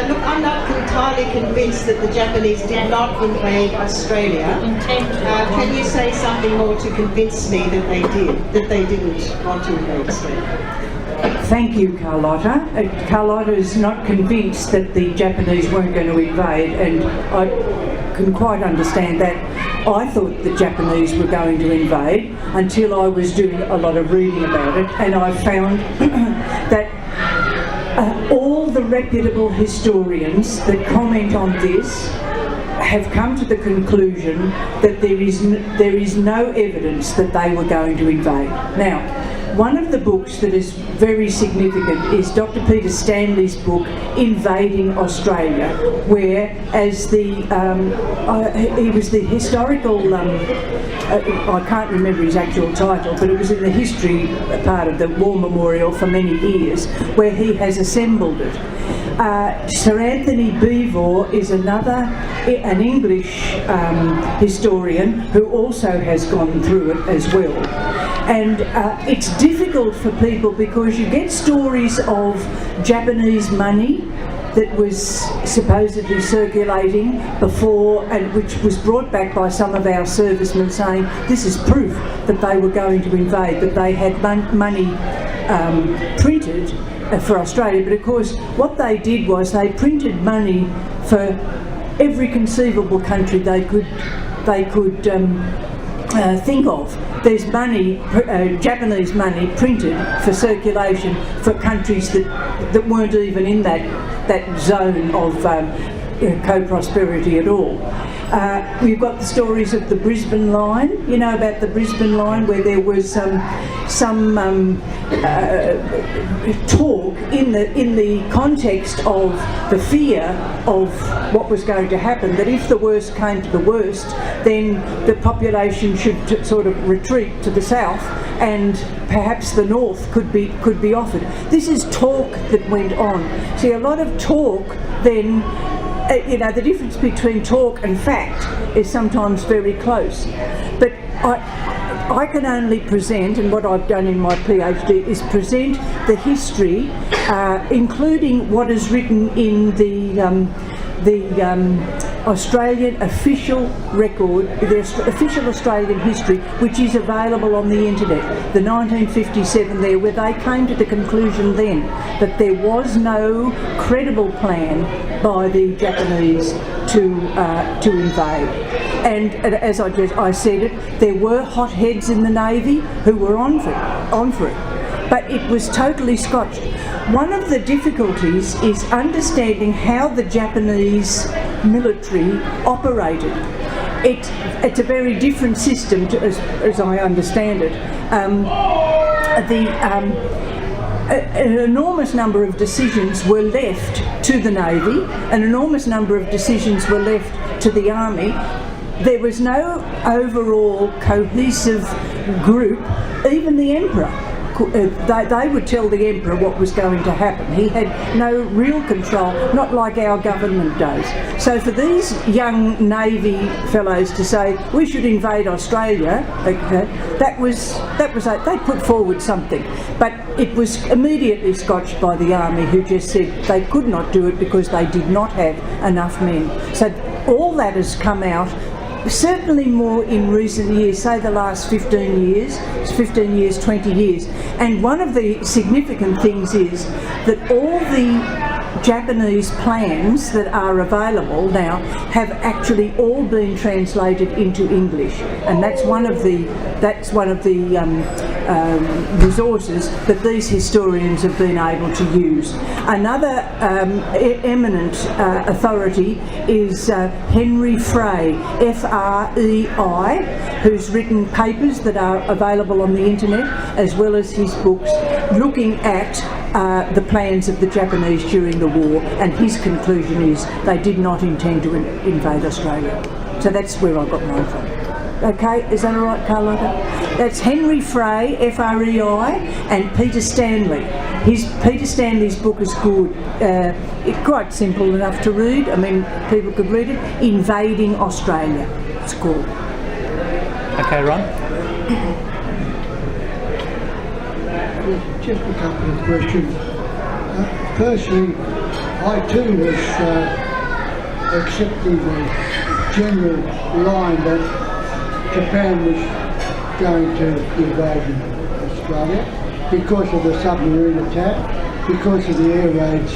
Look, I'm not entirely convinced that the Japanese did not invade Australia. Can you say something more to convince me that they didn't want to invade Australia? Thank you, Carlotta. Carlotta is not convinced that the Japanese weren't going to invade, and I can quite understand that. I thought the Japanese were going to invade until I was doing a lot of reading about it, and I found that all the reputable historians that comment on this have come to the conclusion that there is no evidence that they were going to invade. Now, one of the books that is very significant is Dr. Peter Stanley's book, Invading Australia, where as he was the historical, I can't remember his actual title, but it was in the history part of the War Memorial for many years, where he has assembled it. Sir Anthony Beevor is an English historian who also has gone through it as well. And it's difficult for people because you get stories of Japanese money that was supposedly circulating before, and which was brought back by some of our servicemen saying this is proof that they were going to invade, that they had money printed for Australia. But of course what they did was they printed money for every conceivable country they could think of. There's money, Japanese money printed for circulation for countries that weren't even in that zone of co-prosperity at all. We've got the stories of the Brisbane line, you know about the Brisbane line, where there was some talk in the context of the fear of what was going to happen, that if the worst came to the worst, then the population should sort of retreat to the south and perhaps the north could be offered. This is talk that went on. See, a lot of talk then, you know, the difference between talk and fact is sometimes very close. But I can only present, and what I've done in my PhD is present the history, including what is written in the Australian official record, the official Australian history, which is available on the internet, the 1957 there, where they came to the conclusion then that there was no credible plan by the Japanese to invade. And as I said it, there were hotheads in the Navy who were on for it. But it was totally scotched. One of the difficulties is understanding how the Japanese military operated. It's a very different system as I understand it. An enormous number of decisions were left to the Navy, an enormous number of decisions were left to the Army. There was no overall cohesive group. Even the Emperor, they would tell the Emperor what was going to happen. He had no real control, not like our government does. So for these young Navy fellows to say we should invade Australia, that was they put forward something, but it was immediately scotched by the Army, who just said they could not do it because they did not have enough men. So all that has come out. Certainly more in recent years, say the last 15 years, 20 years. And one of the significant things is that all the Japanese plans that are available now have actually all been translated into English, and that's one of the resources that these historians have been able to use. Another eminent authority is Henry Frey, F-R-E-I, who's written papers that are available on the internet, as well as his books looking at the plans of the Japanese during the war, and his conclusion is they did not intend to invade Australia. So that's where I got mine from. Okay, is that all right, Carlotta? That's Henry Frey, F-R-E-I, and Peter Stanley. Peter Stanley's book is good. It's quite simple enough to read. I mean, people could read it. Invading Australia, it's called. Okay, Ron? Just a couple of questions. Firstly, I too was accepting the general line that Japan was going to invade Australia because of the submarine attack, because of the air raids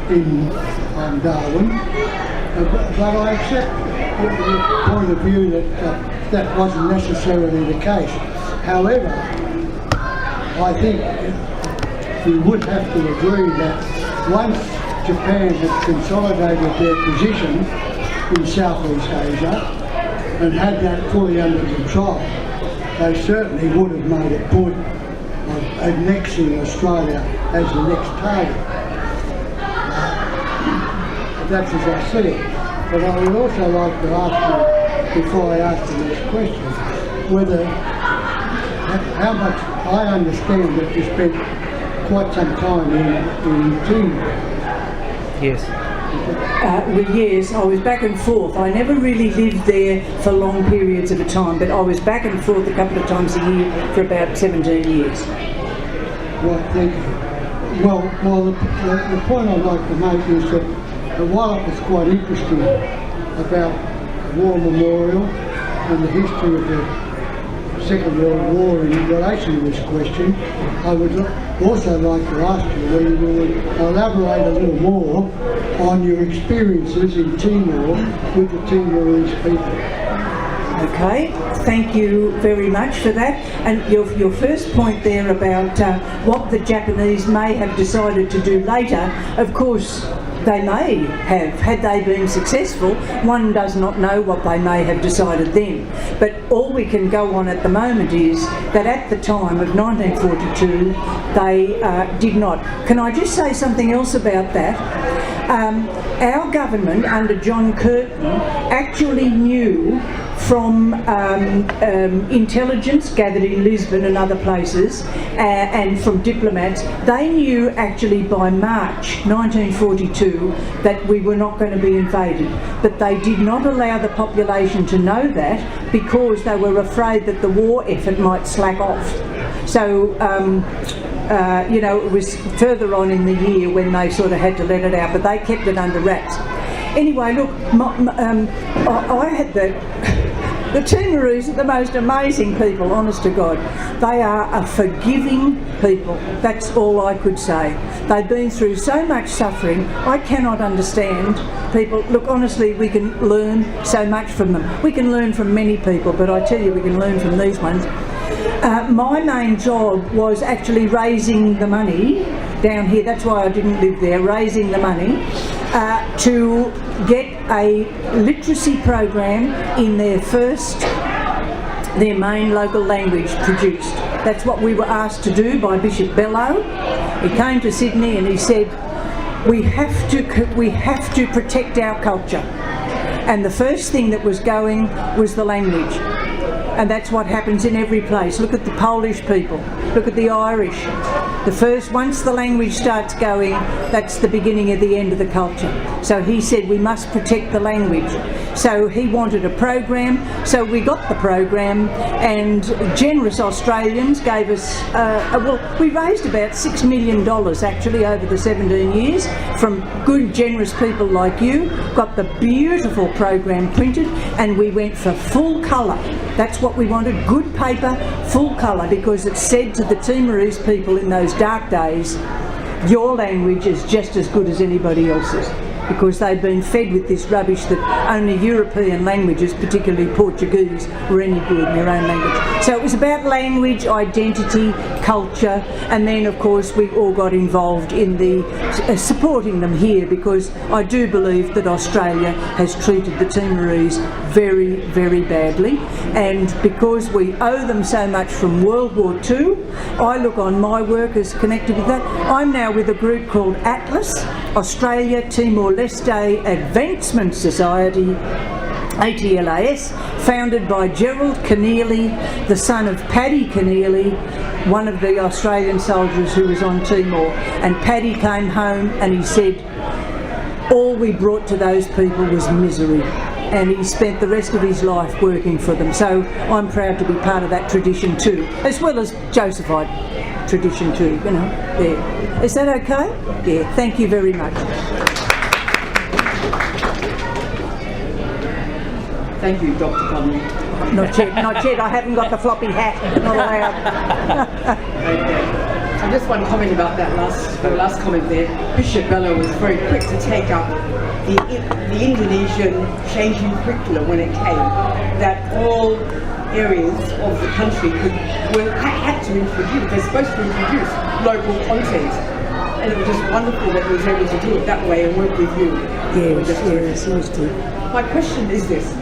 in Darwin. But I accept the point of view that that wasn't necessarily the case. However, I think we would have to agree that once Japan had consolidated their position in Southeast Asia and had that fully under control, they certainly would have made a point of annexing Australia as the next target. That's as I see it. But I would also like to ask you, before I ask the next question, whether, how much, I understand that you spent quite some time in Timor. Yes. Well, yes, I was back and forth. I never really lived there for long periods of a time, but I was back and forth a couple of times a year for about 17 years. Right, thank you. Well, the point I'd like to make is that while it was quite interesting about the War Memorial and the history of the Second World War in relation to this question, I would also like to ask you whether you would elaborate a little more on your experiences in Timor with the Timorese people. Okay, thank you very much for that. And your first point there about what the Japanese may have decided to do later, of course, they may have, had they been successful. One does not know what they may have decided then. But all we can go on at the moment is that at the time of 1942, they did not. Can I just say something else about that? Our government under John Curtin actually knew from intelligence gathered in Lisbon and other places and from diplomats, they knew actually by March 1942 that we were not going to be invaded. But they did not allow the population to know that because they were afraid that the war effort might slack off. So you know, it was further on in the year when they sort of had to let it out, but they kept it under wraps. Anyway, look, I had the Timorese are the most amazing people, honest to God. They are a forgiving people. That's all I could say. They've been through so much suffering. I cannot understand people. Look, honestly, we can learn so much from them. We can learn from many people, but I tell you, we can learn from these ones. My main job was actually raising the money down here. That's why I didn't live there, raising the money to get a literacy program in their main local language produced. That's what we were asked to do by Bishop Bellow. He came to Sydney and he said, we have to protect our culture. And the first thing that was going was the language. And that's what happens in every place. Look at the Polish people, look at the Irish. Once the language starts going, that's the beginning of the end of the culture. So he said we must protect the language. So he wanted a program, so we got the program, and generous Australians gave us, we raised about $6 million actually over the 17 years from good, generous people like you, got the beautiful program printed, and we went for full colour. That's what we wanted, good paper, full colour, because it said to the Timorese people in those dark days, your language is just as good as anybody else's, because they'd been fed with this rubbish that only European languages, particularly Portuguese, were any good in their own language. So it was about language, identity, culture, and then of course we all got involved in the supporting them here, because I do believe that Australia has treated the Timorese very, very badly, and because we owe them so much from World War II, I look on my work as connected with that. I'm now with a group called ATLAS, Australia Timor-Leste Advancement Society, ATLAS, founded by Gerald Connelly, the son of Paddy Connelly, one of the Australian soldiers who was on Timor. And Paddy came home and he said, all we brought to those people was misery. And he spent the rest of his life working for them. So I'm proud to be part of that tradition too, as well as Josephite tradition too, you know, there. Is that okay? Yeah, thank you very much. Thank you, Dr. Connelly. Not yet, I haven't got the floppy hat, not allowed. Okay. And just one comment about that last comment there. Bishop Bello was very quick to take up the Indonesian changing curriculum when it came, that all areas of the country had to introduce, they're supposed to introduce local content. And it was just wonderful that he was able to do it that way and work with you. Yes, it was good. My question is this.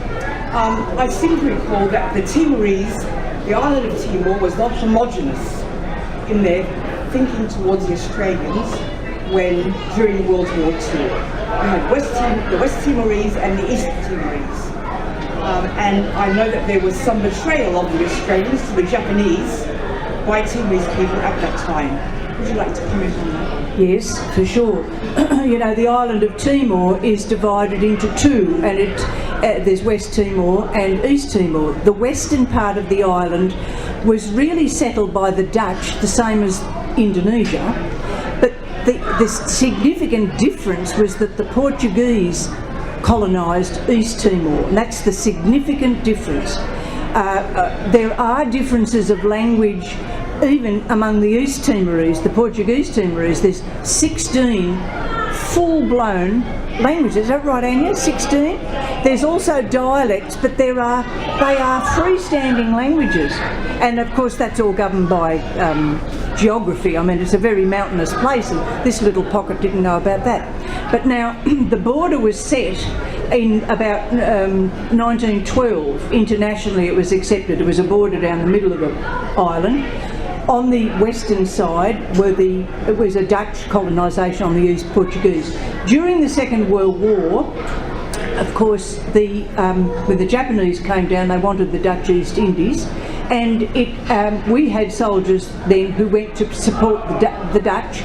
I seem to recall that the Timorese, the island of Timor, was not homogenous in their thinking towards the Australians during World War II. We had the West Timorese and the East Timorese. And I know that there was some betrayal of the Australians to the Japanese by Timorese people at that time. Would you like to comment on that? Yes, for sure. You know, the island of Timor is divided into two, and there's West Timor and East Timor. The western part of the island was really settled by the Dutch, the same as Indonesia, but the significant difference was that the Portuguese colonised East Timor, and that's the significant difference. There are differences of language even among the East Timorese, the Portuguese Timorese. There's 16 full-blown languages. Is that right, Anya? 16? There's also dialects, but they are freestanding languages. And of course that's all governed by geography. I mean, it's a very mountainous place, and this little pocket didn't know about that. But now the border was set in about 1912. Internationally it was accepted. It was a border down the middle of the island. On the western side it was a Dutch colonisation, on the east Portuguese. During the Second World War, of course, when the Japanese came down, they wanted the Dutch East Indies, and we had soldiers then who went to support the Dutch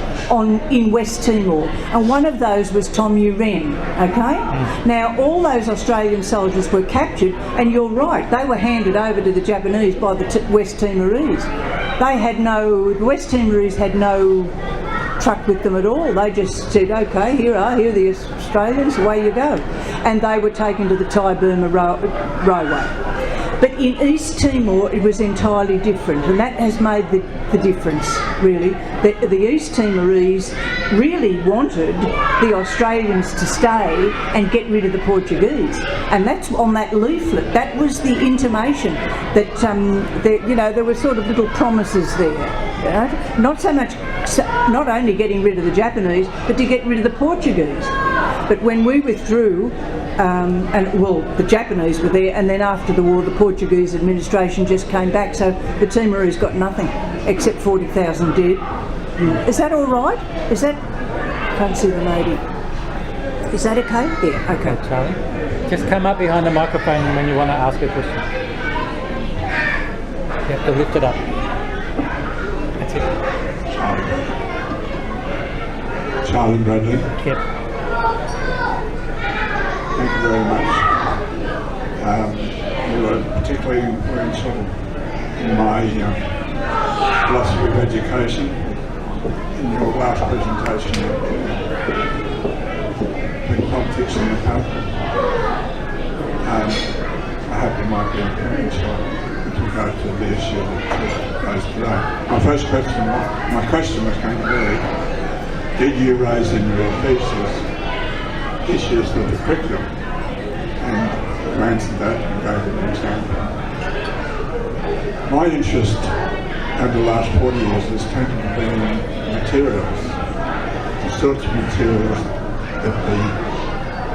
in West Timor, and one of those was Tom Uren. Okay. Now all those Australian soldiers were captured, and you're right, they were handed over to the Japanese by the West Timorese. The West Timorese had no truck with them at all. They just said, okay, here are the Australians, away you go. And they were taken to the Thai-Burma Railway. But in East Timor it was entirely different, and that has made the difference, really. The East Timorese really wanted the Australians to stay and get rid of the Portuguese, and that's on that leaflet. That was the intimation that there were sort of little promises there. Not so much, not only getting rid of the Japanese, but to get rid of the Portuguese. But when we withdrew, the Japanese were there, and then after the war the Portuguese administration just came back, so the Timorese got nothing except 40,000 dead. Is that all right? Can't see the lady. Is that okay? Yeah, okay. Okay, Charlie. Just come up behind the microphone when you want to ask a question. You have to lift it up. That's it. Charlie Bradley. Yep. Thank you very much. You were particularly influential in my philosophy of education. In your last presentation, the politics in the pub. I hope you might be influential with regard to the issue that goes today. My question was going to be, did you raise in your thesis issues with the curriculum? And you answered that and gave an example. My interest over the last 40 years has tended to be in materials, the sorts of materials that the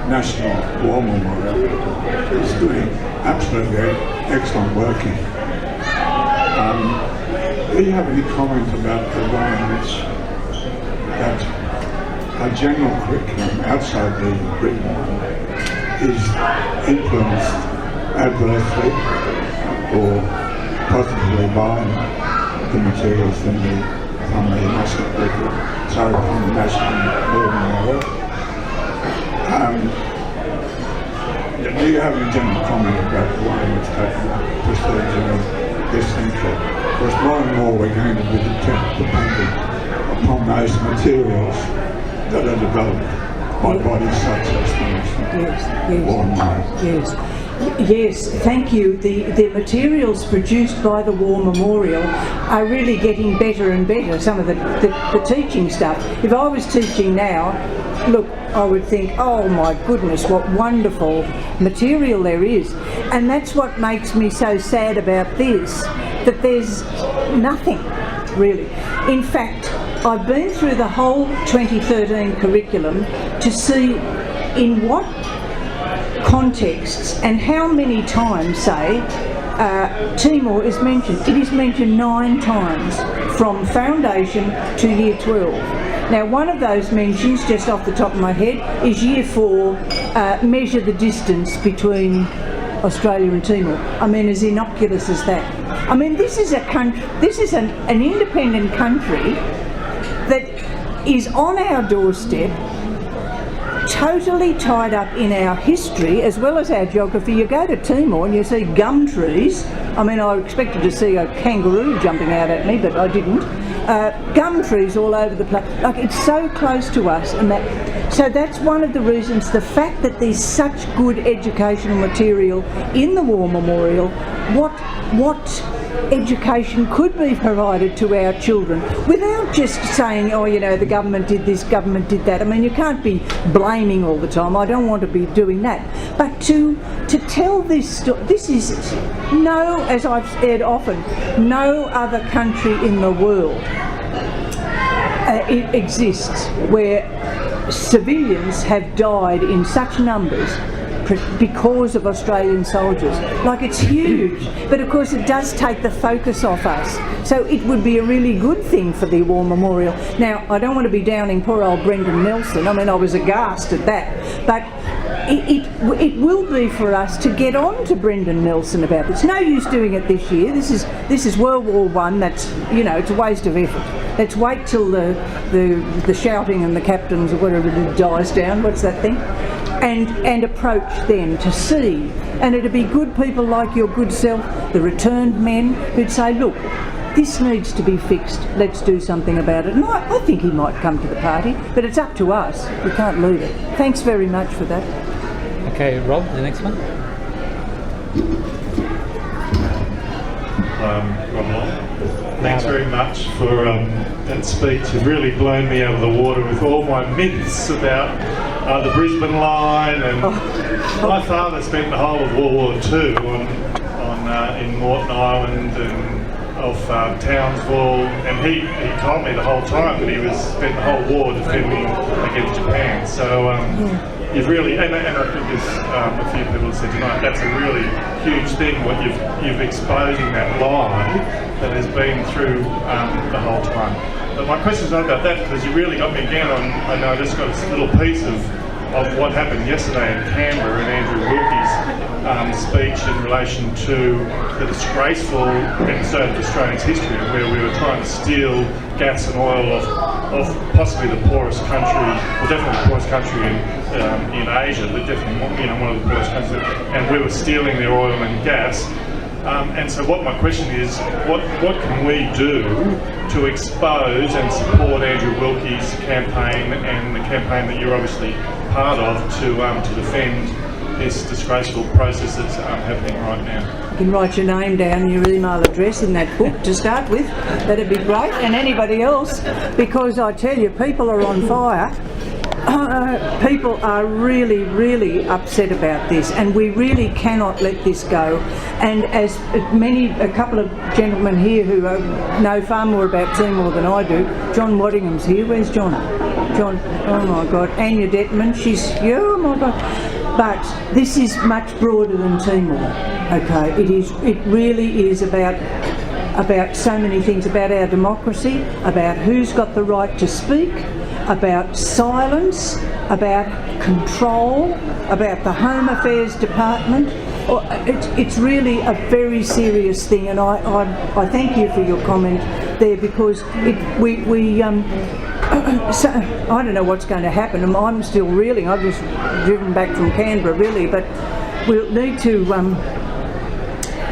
National War Memorial is doing absolutely excellent work in. Do you have any comment about the way in which that a general curriculum outside the written one is influenced adversely or positively by the materials from the national curriculum, from the National War Memorial? Do you have any general comment about the way in which that procedure is central? Because more and more we're going to be dependent upon those materials that are developed by bodies such as the War Memorial. Yes, thank you. The materials produced by the War Memorial are really getting better and better, some of the teaching stuff. If I was teaching now, look, I would think, oh my goodness, what wonderful material there is. And that's what makes me so sad about this, that there's nothing, really. In fact, I've been through the whole 2013 curriculum to see in what contexts and how many times, say, Timor is mentioned. It is mentioned 9 times from foundation to year 12. Now, one of those mentions, just off the top of my head, is year 4, measure the distance between Australia and Timor. I mean, as innocuous as that. I mean, this is a country, this is an independent country that is on our doorstep, totally tied up in our history as well as our geography. You go to Timor and you see gum trees. I mean, I expected to see a kangaroo jumping out at me, but I didn't. Gum trees all over the place. Like, it's so close to us, and so that's one of the reasons. The fact that there's such good educational material in the War Memorial. What education could be provided to our children without just saying, oh, you know, the government did this, government did that. I mean, you can't be blaming all the time. I don't want to be doing that. But to tell this story, this is as I've said often, no other country in the world it exists where civilians have died in such numbers because of Australian soldiers. Like, it's huge, but of course it does take the focus off us. So it would be a really good thing for the War Memorial. Now, I don't want to be downing poor old Brendan Nelson. I mean, I was aghast at that. But it will be for us to get on to Brendan Nelson about this. No use doing it this year. This is World War I. That's, you know, it's a waste of effort. Let's wait till the shouting and the captains or whatever dies down. What's that thing? And approach them to see. And it'd be good people like your good self, the returned men, who'd say, look, this needs to be fixed, let's do something about it. And I think he might come to the party, but it's up to us. We can't leave it. Thanks very much for that. Okay, Rob, the next one. Thanks very much for that speech. You've really blown me out of the water with all my myths about the Brisbane line, and my father spent the whole of World War II in Moreton Island and off Townsville, and he told me the whole time that he spent the whole war defending against Japan. So you've really, and I think as a few people have said tonight, that's a really huge thing, what you've exposing that lie that has been through the whole time. But my question's not about that, because you really got me again on, I know I just got a little piece of what happened yesterday in Canberra and Andrew Wilkie's speech in relation to the disgraceful episode of Australia's history where we were trying to steal gas and oil off possibly the poorest country, well, definitely the poorest country in Asia, but definitely one of the poorest countries, and we were stealing their oil and gas. And so what my question is, what can we do to expose and support Andrew Wilkie's campaign and the campaign that you're obviously part of to defend this disgraceful process that's happening right now? You can write your name down and your email address in that book to start with. That'd be great, and anybody else, because I tell you, people are on fire. People are really, really upset about this, and we really cannot let this go. And as a couple of gentlemen here who know far more about Timor than I do, John Waddingham's here. Where's John? John, oh my God. Anya Detman, oh my God. But this is much broader than Timor, okay? It really is about so many things, about our democracy, about who's got the right to speak, about silence, about control, about the Home Affairs Department. It's really a very serious thing, and I thank you for your comment there, because so, I don't know what's going to happen. I'm still reeling. I've just driven back from Canberra, really, but we'll need to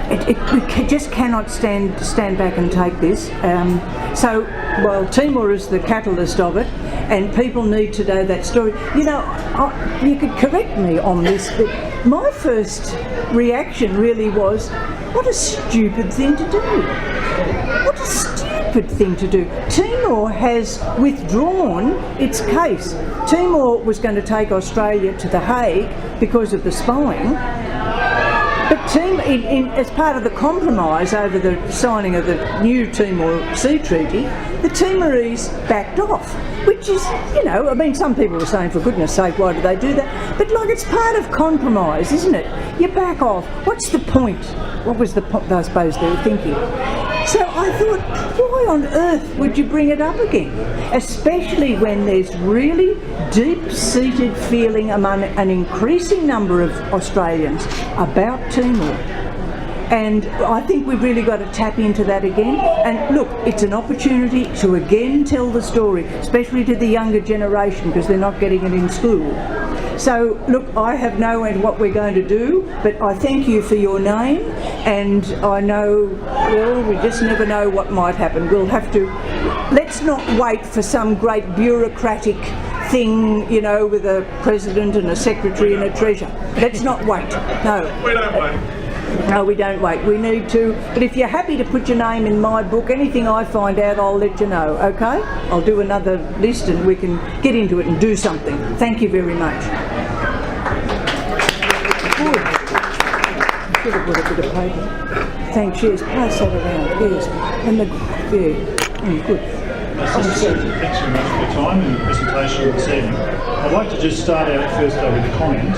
we just cannot stand back and take this. Well, Timor is the catalyst of it, and people need to know that story. You know, you could correct me on this, but my first reaction really was, what a stupid thing to do. What a stupid thing to do. Timor has withdrawn its case. Timor was going to take Australia to The Hague because of the spying. But as part of the compromise over the signing of the new Timor Sea Treaty, the Timorese backed off, which is, you know, I mean, some people were saying, for goodness sake, why do they do that? But, like, it's part of compromise, isn't it? You back off. What's the point? What was the point, I suppose, they were thinking? So I thought, why on earth would you bring it up again? Especially when there's really deep-seated feeling among an increasing number of Australians about Timor. And I think we've really got to tap into that again. And look, it's an opportunity to again tell the story, especially to the younger generation, because they're not getting it in school. So, look, I have no idea what we're going to do, but I thank you for your name, and I know, well, we just never know what might happen. We'll have to, let's not wait for some great bureaucratic thing, you know, with a president and a secretary and a treasurer. Let's not wait. No. We don't wait. No, we don't wait. We need to. But if you're happy to put your name in my book, anything I find out, I'll let you know, okay? I'll do another list and we can get into it and do something. Thank you very much. Good. I should have put a bit of paper. Thanks, yes. Pass that around, yes. And the, good. Thanks very much for your time and your presentation this evening. I'd like to just start out first with a comment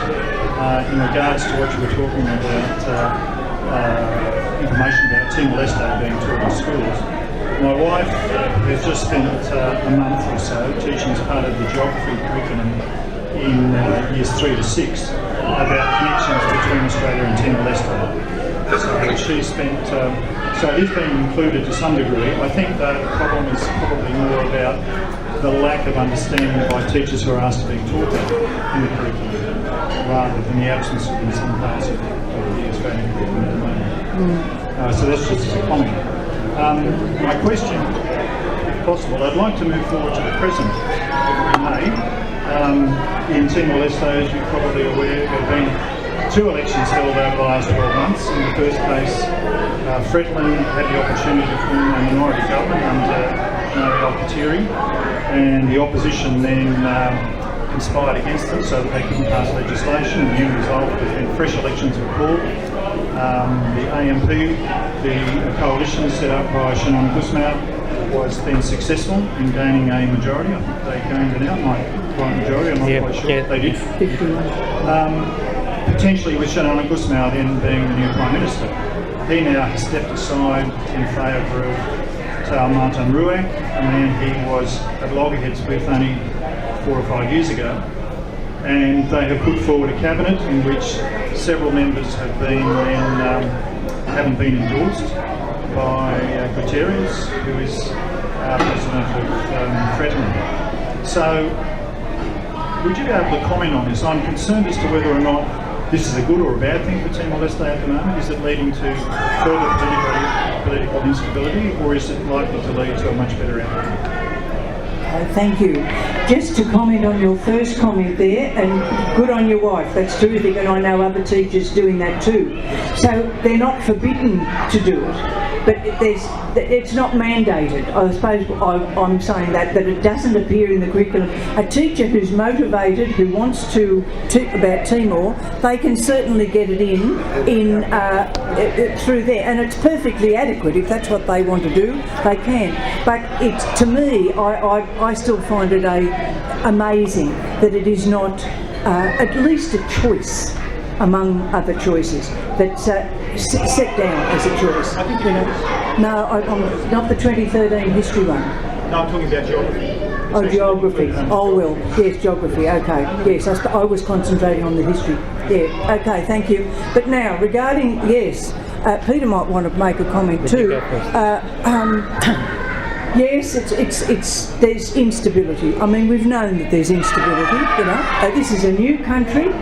in regards to what you were talking about, information about Timor-Leste being taught in schools. My wife has just spent a month or so teaching as part of the geography curriculum in years 3 to 6 about connections between Australia and Timor-Leste. So she spent, so it is being included to some degree. I think the problem is probably more about the lack of understanding by teachers who are asked to be taught that in the curriculum, rather than the absence of in some parts of the Australian curriculum at the moment. So that's just a comment. My question, if possible, I'd like to move forward to the present, if we may. In Timor-Leste, as you're probably aware, there have been 2 elections held over the last 12 months. In the first case, Fretland had the opportunity to form a minority government under Alpatiri, and the opposition then conspired against them so that they couldn't pass legislation, and the end result was when fresh elections were called. The AMP, the coalition set up by Shannon Gusmao, was then successful in gaining a majority. I think they gained an outright majority, I'm not quite sure. Yeah. They did. Potentially with Shannon Gusmao then being the new Prime Minister. He now has stepped aside in favour of Tau Martin Ruak, a man he was at loggerheads with only 4 or 5 years ago. And they have put forward a cabinet in which several members have been haven't been endorsed by Guterres, who is president of Fretland. So, would you be able to comment on this? I'm concerned as to whether or not this is a good or a bad thing for Timor-Leste at the moment. Is it leading to further political instability, or is it likely to lead to a much better outcome? Thank you. Just to comment on your first comment there, and good on your wife, that's terrific, and I know other teachers doing that too. So they're not forbidden to do it, but it's not mandated. I suppose I'm saying that it doesn't appear in the curriculum. A teacher who's motivated, who wants to teach about Timor, they can certainly get it in through there, and it's perfectly adequate. If that's what they want to do, they can. But it's, to me, I still find it amazing that it is not at least a choice among other choices that's set down as a choice. I think you know. No, I'm not the 2013 history one. No, I'm talking about geography. Oh, geography. Oh, well, yes, geography. Okay, yes, I was concentrating on the history. Yeah. Okay, thank you. But now, regarding Peter might want to make a comment too. Yes, it's there's instability. I mean, we've known that there's instability. You know, this is a new country.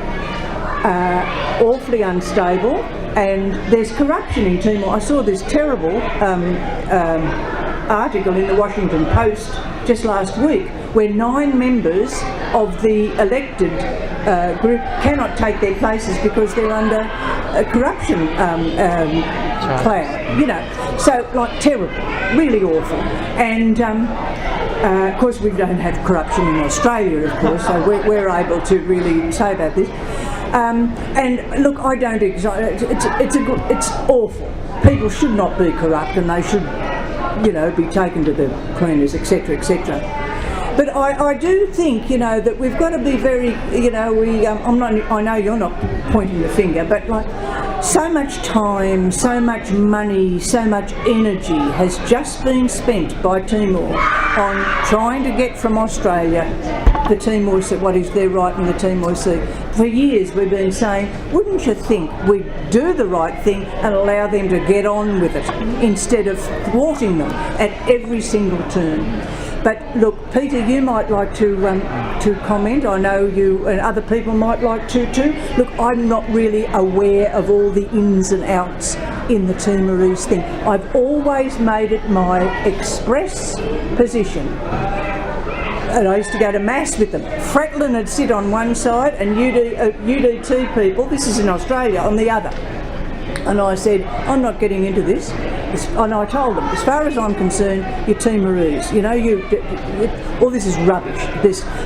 awfully unstable, and there's corruption in Timor. I saw this terrible article in the Washington Post just last week where 9 members of the elected group cannot take their places because they're under a corruption cloud, you know. So, like, terrible, really awful. And of course we don't have corruption in Australia, of course, so we're able to really say about this. And look, I don't it's awful. People should not be corrupt, and they should, you know, be taken to the cleaners, etc., etc. But I do think, you know, that we've got to be very, you know, I know you're not pointing the finger, but like, so much time, so much money, so much energy has just been spent by Timor on trying to get from Australia the Timor Sea, what is their right in the Timor Sea. For years we've been saying, wouldn't you think we'd do the right thing and allow them to get on with it instead of thwarting them at every single turn. But look, Peter, you might like to comment. I know you and other people might like to too. Look, I'm not really aware of all the ins and outs in the Timorese thing. I've always made it my express position. And I used to go to mass with them. Fratlin would sit on one side and UDT people, this is in Australia, on the other. And I said, I'm not getting into this. And I told them, as far as I'm concerned, you're Timorese. You know, all this is rubbish.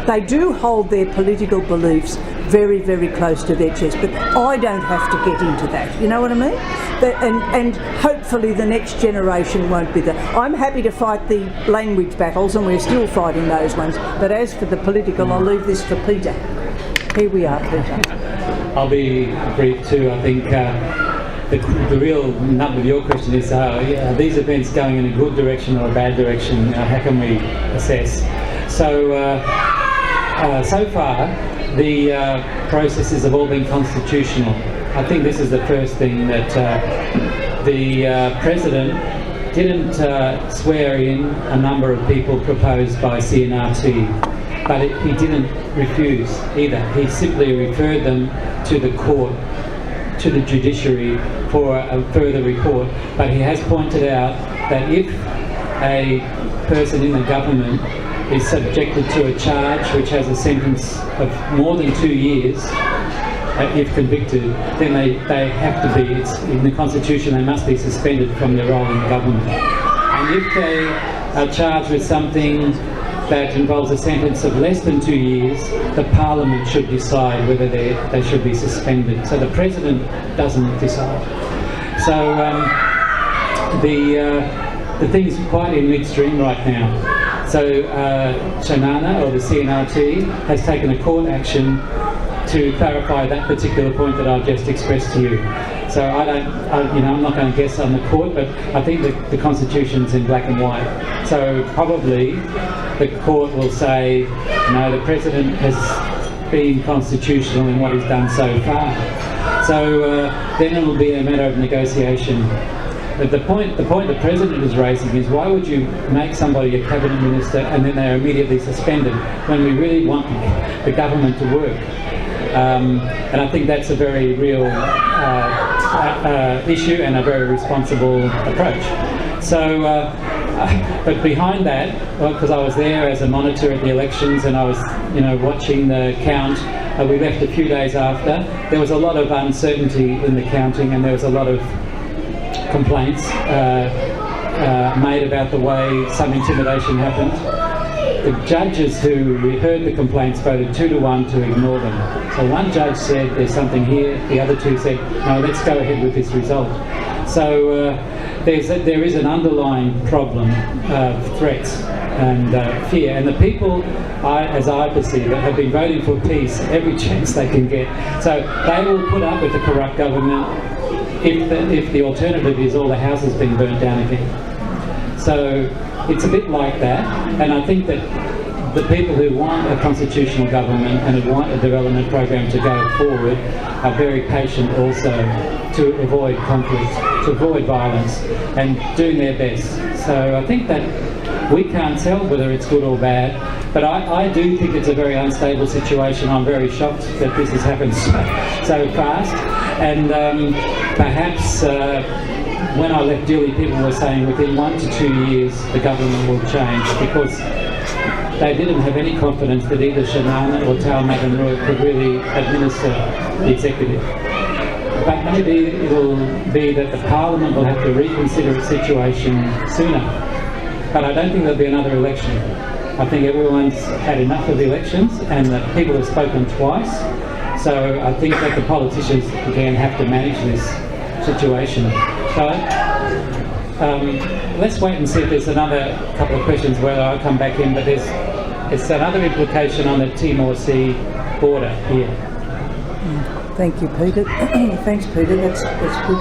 They do hold their political beliefs very, very close to their chest, but I don't have to get into that. You know what I mean? And hopefully the next generation won't be there. I'm happy to fight the language battles, and we're still fighting those ones. But as for the political, I'll leave this for Peter. Here we are, Peter. I'll be brief too. I think the real nub of your question is, are these events going in a good direction or a bad direction? How can we assess? So, so far, the processes have all been constitutional. I think this is the first thing, that the President didn't swear in a number of people proposed by CNRT, but he didn't refuse either. He simply referred them to the court, to the judiciary, for a further report. But he has pointed out that if a person in the government is subjected to a charge which has a sentence of more than 2 years, if convicted, then they have to be, it's in the Constitution, they must be suspended from their role in government. And if they are charged with something that involves a sentence of less than 2 years, the Parliament should decide whether they should be suspended. So the President doesn't decide. So the thing's quite in midstream right now. So Shanana, or the CNRT, has taken a court action to clarify that particular point that I've just expressed to you. So I'm not going to guess on the court, but I think the Constitution's in black and white. So probably the court will say, no, the President has been constitutional in what he's done so far. So then it will be a matter of negotiation. But the point the President is raising is, why would you make somebody a cabinet minister and then they're immediately suspended when we really want the government to work? And I think that's a very real issue and a very responsible approach. So, but behind that, because I was there as a monitor at the elections and I was, watching the count, we left a few days after. There was a lot of uncertainty in the counting, and there was a lot of complaints made about the way some intimidation happened. The judges who heard the complaints voted 2-1 to ignore them. So one judge said there's something here, the other two said no, let's go ahead with this result. So there is an underlying problem of threats and fear, and the people, as I perceive it, have been voting for peace every chance they can get. So they will put up with the corrupt government if the alternative is all the houses being burnt down again. So it's a bit like that, and I think that the people who want a constitutional government and who want a development program to go forward are very patient also to avoid conflict, to avoid violence, and doing their best. So I think that we can't tell whether it's good or bad, But I do think it's a very unstable situation. I'm very shocked that this has happened so fast. And perhaps when I left Dili, people were saying within 1 to 2 years the government will change, because they didn't have any confidence that either Shanana or Tao Maganrua could really administer the executive. But maybe it'll be that the Parliament will have to reconsider its situation sooner. But I don't think there'll be another election. I think everyone's had enough of elections and that people have spoken twice. So I think that the politicians again have to manage this situation. So let's wait and see if there's another couple of questions where I'll come back in, but it's another implication on the Timor-Leste border here. Thank you, Peter. Thanks, Peter. That's good.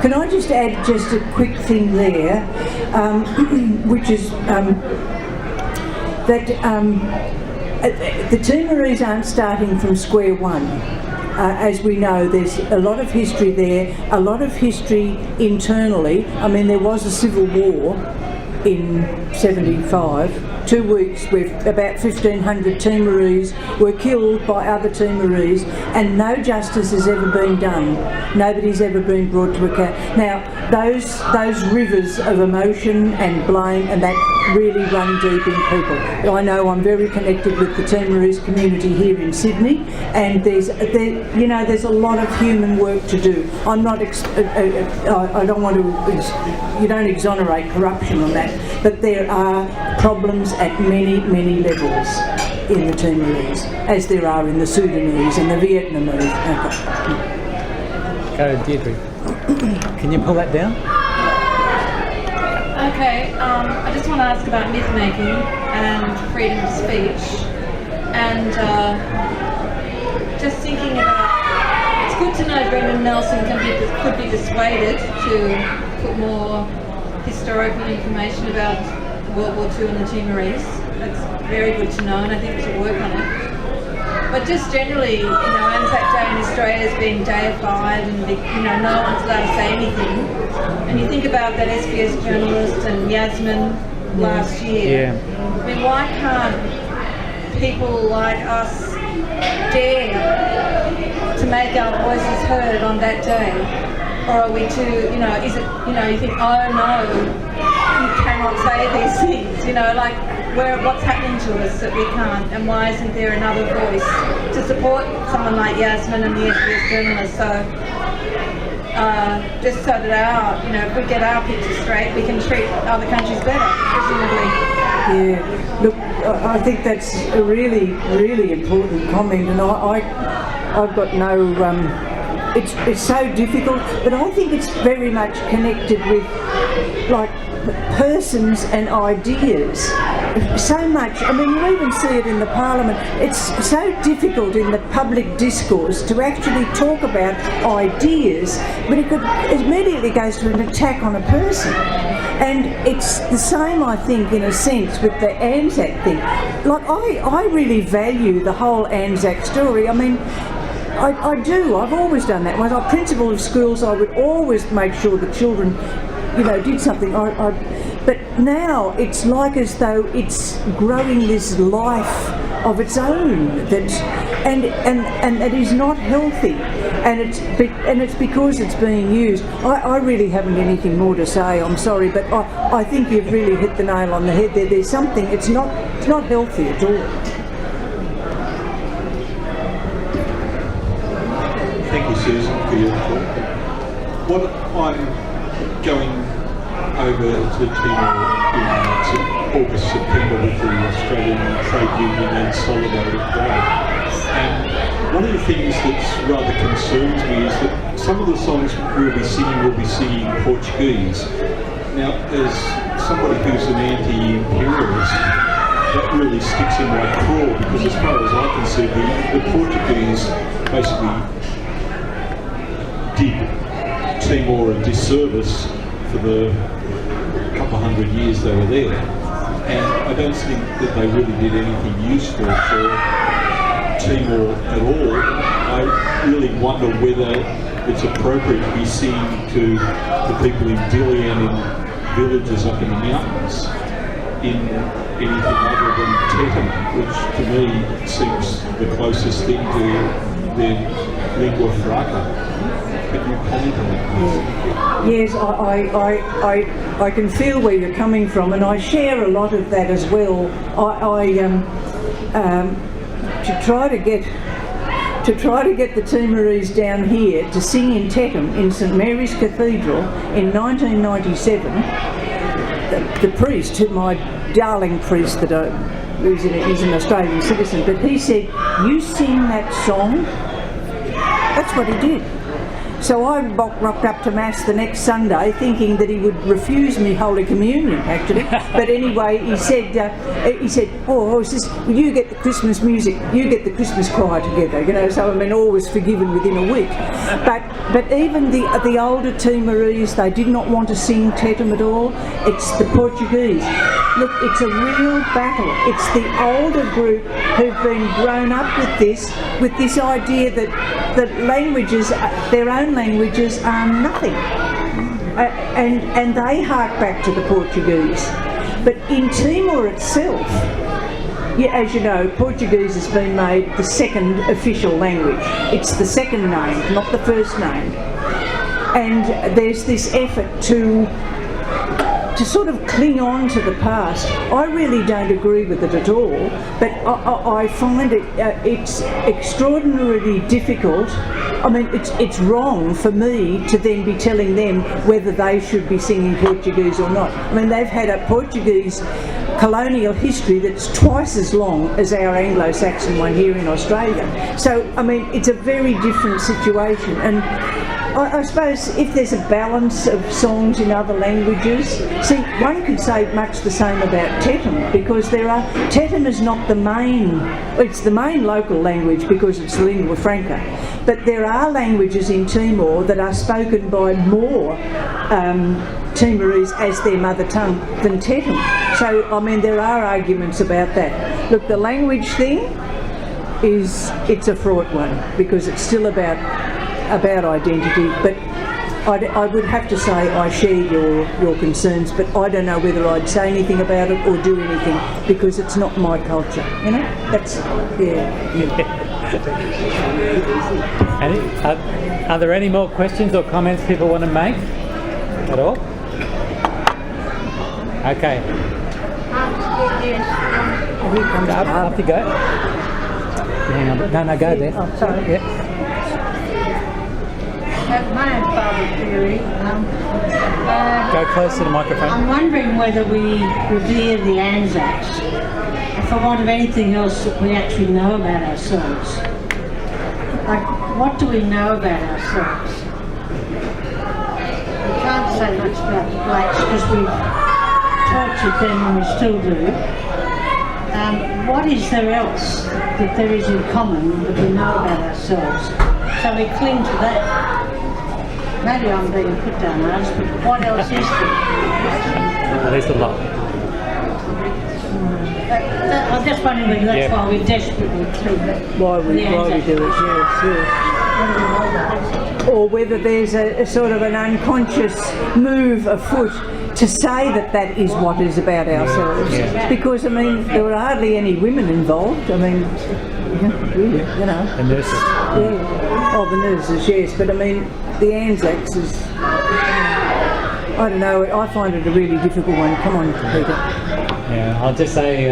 Can I just add just a quick thing there, which is that the Timorese aren't starting from square one. As we know, there's a lot of history there, a lot of history internally. I mean, there was a civil war in 75. 2 weeks where about 1,500 Timorese were killed by other Timorese, and no justice has ever been done. Nobody's ever been brought to account. Now, those rivers of emotion and blame and that really run deep in people. I know I'm very connected with the Timorese community here in Sydney, and there's a lot of human work to do. I'm not, I don't want to, you don't exonerate corruption on that, but there are problems at many, many levels in the Timorese, as there are in the Sudanese and the Vietnamese. Go, Deirdre. Can you pull that down? Okay, I just want to ask about myth making and freedom of speech, and just thinking about, it's good to know Brendan Nelson could be persuaded to put more historical information about World War II and the Timorese. That's very good to know, and I think we should work on it. But just generally, Anzac Day in Australia is being deified, and no one's allowed to say anything. And you think about that SBS journalist and Yasmin last year. Yeah. I mean, why can't people like us dare to make our voices heard on that day? Or are we too, is it, you think, oh no, you cannot say these things, what's happening to us that we can't, and why isn't there another voice to support someone like Yasmin and the SBS journalist? So, just so that if we get our picture straight, we can treat other countries better, presumably. Yeah, look, I think that's a really, really important comment, and I've got no, it's so difficult, but I think it's very much connected with, persons and ideas. So much, I mean, you even see it in the Parliament. It's so difficult in the public discourse to actually talk about ideas, but it immediately goes to an attack on a person. And it's the same, I think, in a sense, with the Anzac thing. I really value the whole Anzac story. I mean, I do. I've always done that. When I was principal of schools, I would always make sure the children, did something. But now it's like as though it's growing this life of its own and it is not healthy, and it's because it's being used. I really haven't anything more to say. I'm sorry, but I think you've really hit the nail on the head there. There's something. It's not healthy at all. Thank you, Susan, for your talk. What I'm going over to Timor in August, September with the Australian Trade Union and Solidarity Day. And one of the things that's rather concerns me is that some of the songs we'll be singing in Portuguese. Now, as somebody who's an anti-imperialist, that really sticks in my craw, because as far as I can see, the Portuguese basically did Timor a disservice for the couple of hundred years they were there, and I don't think that they really did anything useful for Timor at all. I really wonder whether it's appropriate to be singing to the people in Dili and in villages up in the mountains in anything other than Tetum, which to me seems the closest thing to their lingua franca. Can you comment on that? Yes, I can feel where you're coming from, and I share a lot of that as well. To try to get the Timorese down here to sing in Tetum in St Mary's Cathedral in 1997, the priest, my darling priest he's an Australian citizen, but he said, "You sing that song." That's what he did. So I rocked up to Mass the next Sunday thinking that he would refuse me Holy Communion, actually. But anyway, he said, "Oh, you get the Christmas music, you get the Christmas choir together," you know. So I mean, all was forgiven within a week. But even the older Timorese, they did not want to sing Tetum at all. It's the Portuguese. Look, it's a real battle. It's the older group who've been grown up with this idea that languages, their own languages, are nothing, and they hark back to the Portuguese. But in Timor itself, as you know, Portuguese has been made the second official language. It's the second name, not the first name. And there's this effort to sort of cling on to the past. I really don't agree with it at all, but I find it's extraordinarily difficult. I mean, it's wrong for me to then be telling them whether they should be singing Portuguese or not. I mean, they've had a Portuguese colonial history that's twice as long as our Anglo-Saxon one here in Australia. So, I mean, it's a very different situation. And I suppose if there's a balance of songs in other languages, see, one could say much the same about Tetum, because Tetum is not the main, it's the main local language because it's lingua franca, but there are languages in Timor that are spoken by more Timorese as their mother tongue than Tetum. So, I mean, there are arguments about that. Look, the language thing it's a fraught one, because it's still about identity, but I would have to say I share your concerns, but I don't know whether I'd say anything about it or do anything, because it's not my culture, you know? That's, Are there any more questions or comments people want to make at all? Okay. Up you go. Hang on. No, go there. Oh, sorry. Yeah. My name's Barbara Fury. Go close to the microphone. I'm wondering whether we revere the Anzacs, for want of anything else that we actually know about ourselves. Like, what do we know about ourselves? We can't say much about the blacks because we've tortured them and we still do. What is there else that there is in common that we know about ourselves? So we cling to that. Maybe I'm being put down, but what else is there? There's a lot. I'm just wondering whether that's why we desperately cling. Why we do it, yes. Or whether there's a sort of an unconscious move afoot to say that is what is about ourselves. Yeah. Because, I mean, there were hardly any women involved. I mean, really, you know. The nurses. Yeah. Oh, the nurses, yes. But, I mean, the Anzacs is, I don't know, I find it a really difficult one. Come on, Peter. Yeah, I'll just say,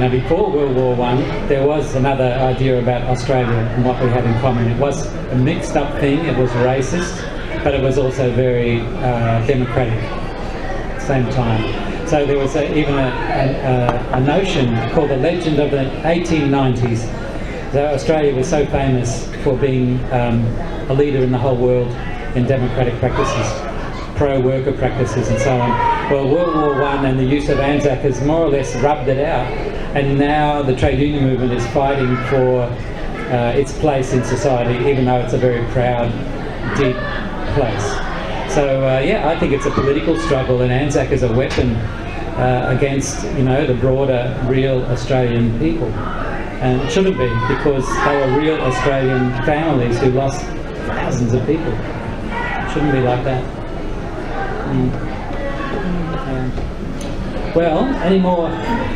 before World War I, there was another idea about Australia and what we had in common. It was a mixed up thing, it was racist, but it was also very democratic at the same time. So there was even a notion called the legend of the 1890s. So Australia was so famous for being a leader in the whole world in democratic practices, pro-worker practices and so on. Well, World War I and the use of Anzac has more or less rubbed it out, and now the trade union movement is fighting for its place in society, even though it's a very proud, deep place. So I think it's a political struggle, and Anzac is a weapon against the broader real Australian people. And it shouldn't be, because they were real Australian families who lost thousands of people. It shouldn't be like that. Well,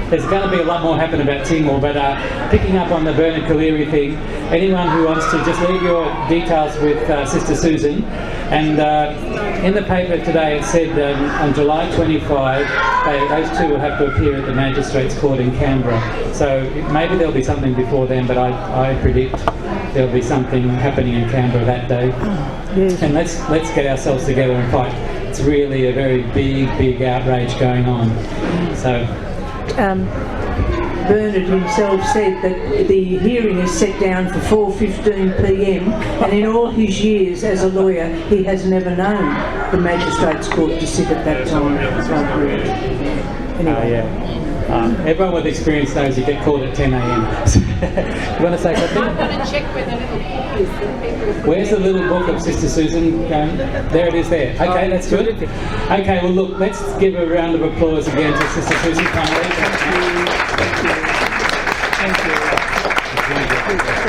there's going to be a lot more happen about Timor, but picking up on the Bernard Collaery thing, anyone who wants to just leave your details with Sister Susan. And in the paper today it said on July 25 those two will have to appear at the Magistrates Court in Canberra. So maybe there'll be something before then, but I predict there'll be something happening in Canberra that day. Yes. And let's get ourselves together and fight. It's really a very big outrage going on. So Bernard himself said that the hearing is set down for 4:15 p.m. and in all his years as a lawyer he has never known the Magistrates Court to sit at that time. Anyway. Everyone with experience knows you get called at 10 a.m. You want to say something? I'm going to check where the little book is. The paper is Where's the little book of Sister Susan going? There it is there. Okay, that's good. Okay, well look, let's give a round of applause again to Sister Susan Connelly. Thank you.